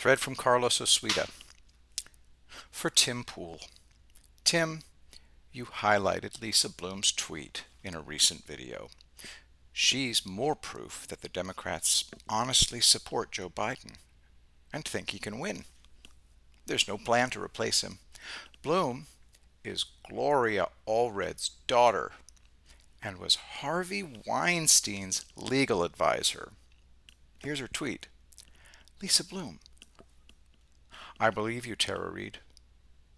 Thread from Carlos Oswita. For Tim Pool. Tim, you highlighted Lisa Bloom's tweet in a recent video. She's more proof that the Democrats honestly support Joe Biden and think he can win. There's no plan to replace him. Bloom is Gloria Allred's daughter and was Harvey Weinstein's legal advisor. Here's her tweet. Lisa Bloom. I believe you, Tara Reid.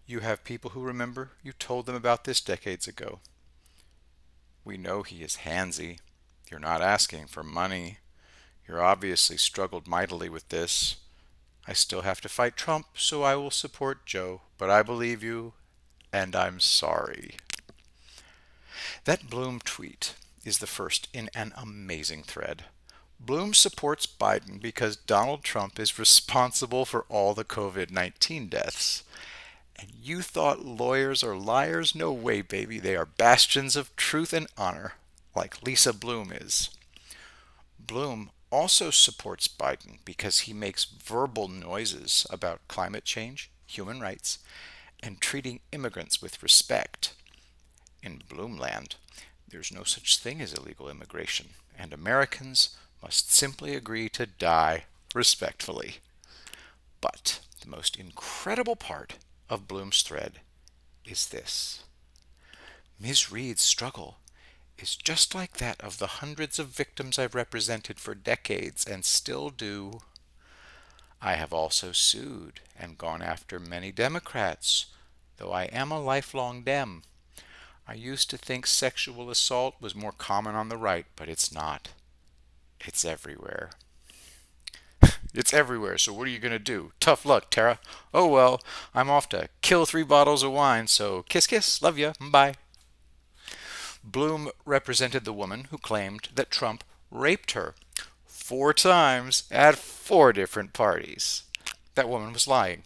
You have people who remember you told them about this decades ago. We know he is handsy. You're not asking for money. You're obviously struggled mightily with this. I still have to fight Trump, so I will support Joe, but I believe you, and I'm sorry. That Bloom tweet is the first in an amazing thread. Bloom supports Biden because Donald Trump is responsible for all the COVID-19 deaths. And you thought lawyers are liars? No way, baby. They are bastions of truth and honor, like Lisa Bloom is. Bloom also supports Biden because he makes verbal noises about climate change, human rights, and treating immigrants with respect. In Bloomland, there's no such thing as illegal immigration, and Americans must simply agree to die respectfully. But the most incredible part of Bloom's thread is this. Ms. Reid's struggle is just like that of the hundreds of victims I've represented for decades and still do. I have also sued and gone after many Democrats, though I am a lifelong Dem. I used to think sexual assault was more common on the right, but it's not. It's everywhere. It's everywhere, so what are you going to do? Tough luck, Tara. Oh well, I'm off to kill 3 bottles of wine, so kiss kiss, love ya, bye. Bloom represented the woman who claimed that Trump raped her 4 times at 4 different parties. That woman was lying,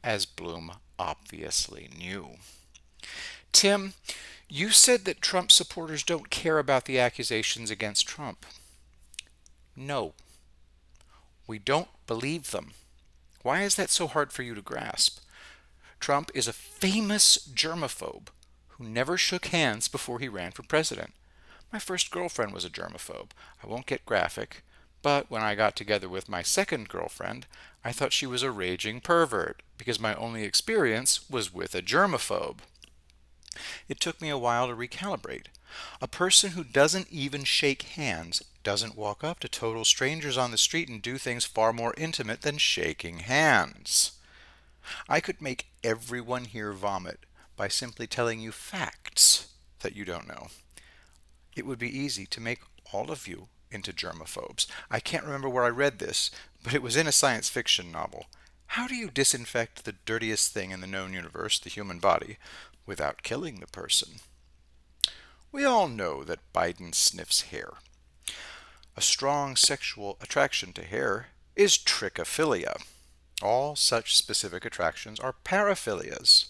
as Bloom obviously knew. Tim, you said that Trump supporters don't care about the accusations against Trump. No. We don't believe them. Why is that so hard for you to grasp? Trump is a famous germaphobe who never shook hands before he ran for president. My first girlfriend was a germaphobe. I won't get graphic, but when I got together with my second girlfriend, I thought she was a raging pervert because my only experience was with a germaphobe. It took me a while to recalibrate. A person who doesn't even shake hands doesn't walk up to total strangers on the street and do things far more intimate than shaking hands. I could make everyone here vomit by simply telling you facts that you don't know. It would be easy to make all of you into germaphobes. I can't remember where I read this, but it was in a science fiction novel. How do you disinfect the dirtiest thing in the known universe, the human body, without killing the person? We all know that Biden sniffs hair. A strong sexual attraction to hair is trichophilia. All such specific attractions are paraphilias.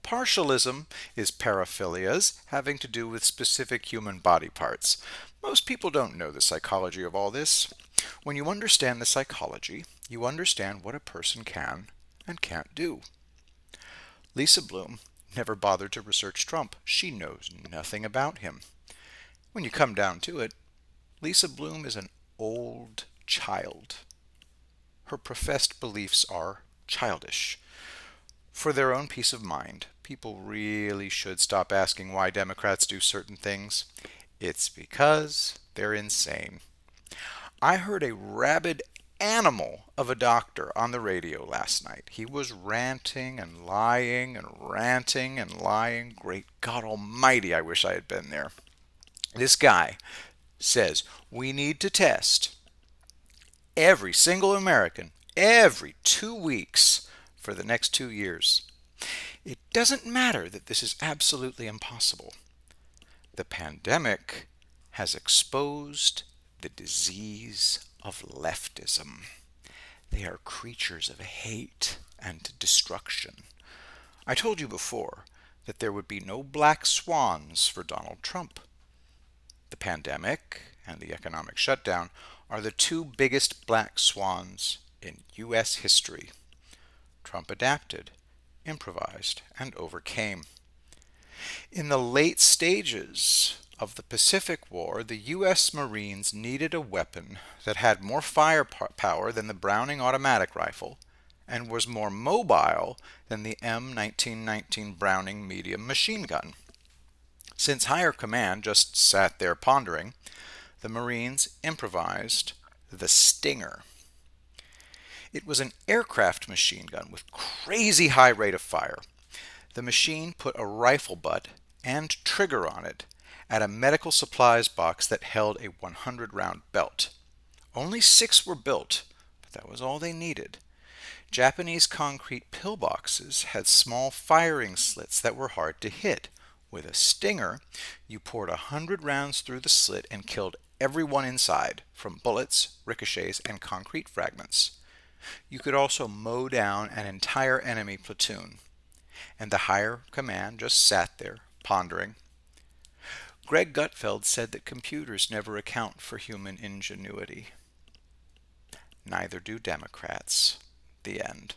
Partialism is paraphilias having to do with specific human body parts. Most people don't know the psychology of all this. When you understand the psychology, you understand what a person can and can't do. Lisa Bloom never bothered to research Trump. She knows nothing about him. When you come down to it, Lisa Bloom is an old child. Her professed beliefs are childish. For their own peace of mind, people really should stop asking why Democrats do certain things. It's because they're insane. I heard a rabid animal of a doctor on the radio last night. He was ranting and lying and ranting and lying. Great God Almighty, I wish I had been there. This guy says we need to test every single American every 2 weeks for the next 2 years. It doesn't matter that this is absolutely impossible. The pandemic has exposed the disease of leftism. They are creatures of hate and destruction. I told you before that there would be no black swans for Donald Trump. The pandemic and the economic shutdown are the 2 biggest black swans in U.S. history. Trump adapted, improvised, and overcame. In the late stages of the Pacific War, the U.S. Marines needed a weapon that had more firepower than the Browning automatic rifle and was more mobile than the M1919 Browning medium machine gun. Since higher command just sat there pondering, the Marines improvised the Stinger. It was an aircraft machine gun with crazy high rate of fire. The machine put a rifle butt and trigger on it at a medical supplies box that held a 100-round belt. Only 6 were built, but that was all they needed. Japanese concrete pillboxes had small firing slits that were hard to hit. With a Stinger, you poured 100 rounds through the slit and killed everyone inside, from bullets, ricochets, and concrete fragments. You could also mow down an entire enemy platoon. And the higher command just sat there, pondering. Greg Gutfeld said that computers never account for human ingenuity. Neither do Democrats. The end.